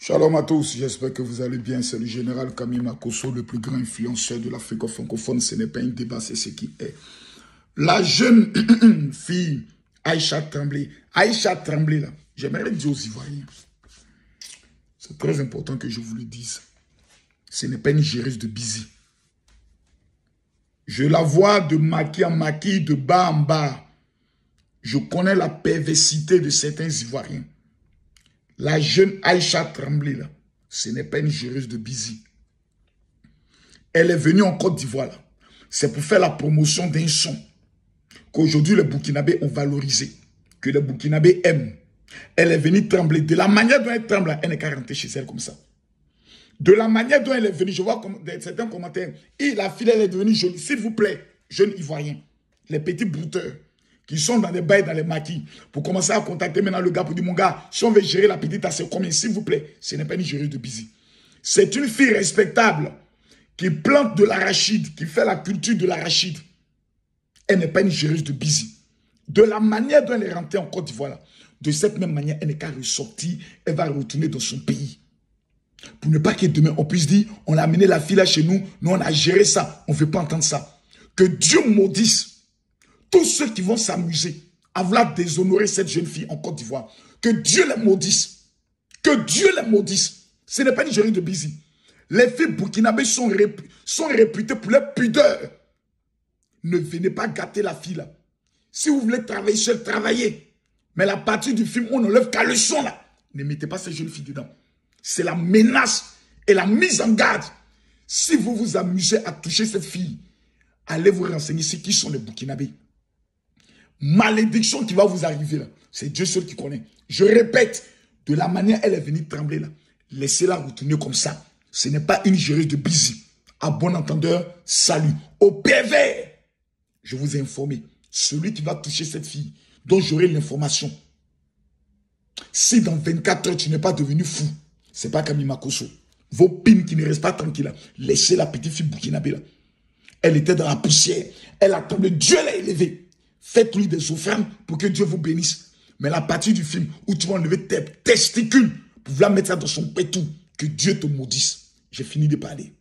Shalom à tous, j'espère que vous allez bien. C'est le général Camille Makosso, le plus grand influenceur de l'Afrique francophone. Ce n'est pas un débat, c'est ce qui est. La jeune fille Aïcha Tremblay, là, j'aimerais dire aux Ivoiriens, c'est très important que je vous le dise, ce n'est pas une géreuse de Bizi. Je la vois de maquis en maquis, de bas en bas. Je connais la perversité de certains Ivoiriens. La jeune Aïcha Tremblay, là, ce n'est pas une géreuse de Bizi. Elle est venue en Côte d'Ivoire. C'est pour faire la promotion d'un son qu'aujourd'hui les Burkinabés ont valorisé, que les Burkinabés aiment. Elle est venue trembler. De la manière dont elle tremble, elle n'est qu'à rentrer chez elle comme ça. De la manière dont elle est venue, je vois certains commentaires. Et la fille, elle est devenue jolie. S'il vous plaît, jeunes Ivoiriens, les petits brouteurs, qui sont dans les bails, dans les maquis, pour commencer à contacter maintenant le gars pour dire, mon gars, si on veut gérer la petite, c'est combien? S'il vous plaît, ce n'est pas une géreuse de Bizi. C'est une fille respectable qui plante de l'arachide, qui fait la culture de l'arachide. Elle n'est pas une géreuse de Bizi. De la manière dont elle est rentrée en Côte d'Ivoire, de cette même manière, elle n'est qu'à ressortir, elle va retourner dans son pays. Pour ne pas que demain, on puisse dire, on a amené la fille là chez nous, nous on a géré ça, on ne veut pas entendre ça. Que Dieu maudisse tous ceux qui vont s'amuser à vouloir déshonorer cette jeune fille en Côte d'Ivoire. Que Dieu les maudisse. Que Dieu les maudisse. Ce n'est pas une géreuse de Bizi. Les filles burkinabées sont réputées pour leur pudeur. Ne venez pas gâter la fille là. Si vous voulez travailler seul, travaillez. Mais la partie du film, on n'enlève qu'à le son là. Ne mettez pas ces jeunes filles dedans. C'est la menace et la mise en garde. Si vous vous amusez à toucher cette fille, allez vous renseigner sur qui sont les Burkinabés. Malédiction qui va vous arriver là. C'est Dieu seul qui connaît. Je répète, de la manière elle est venue trembler là, laissez-la retourner comme ça. Ce n'est pas une géreuse de Bizi. À bon entendeur, salut. Au pervers, je vous ai informé. Celui qui va toucher cette fille, dont j'aurai l'information. Si dans 24 heures, tu n'es pas devenu fou, c'est pas Camille Makosso. Vos pines qui ne restent pas tranquilles là, laissez la petite fille burkinabé là. Elle était dans la poussière. Elle a tombé. Dieu l'a élevée. Faites-lui des offrandes pour que Dieu vous bénisse. Mais la partie du film où tu vas enlever tes testicules pour vouloir mettre ça dans son pétou, que Dieu te maudisse. J'ai fini de parler.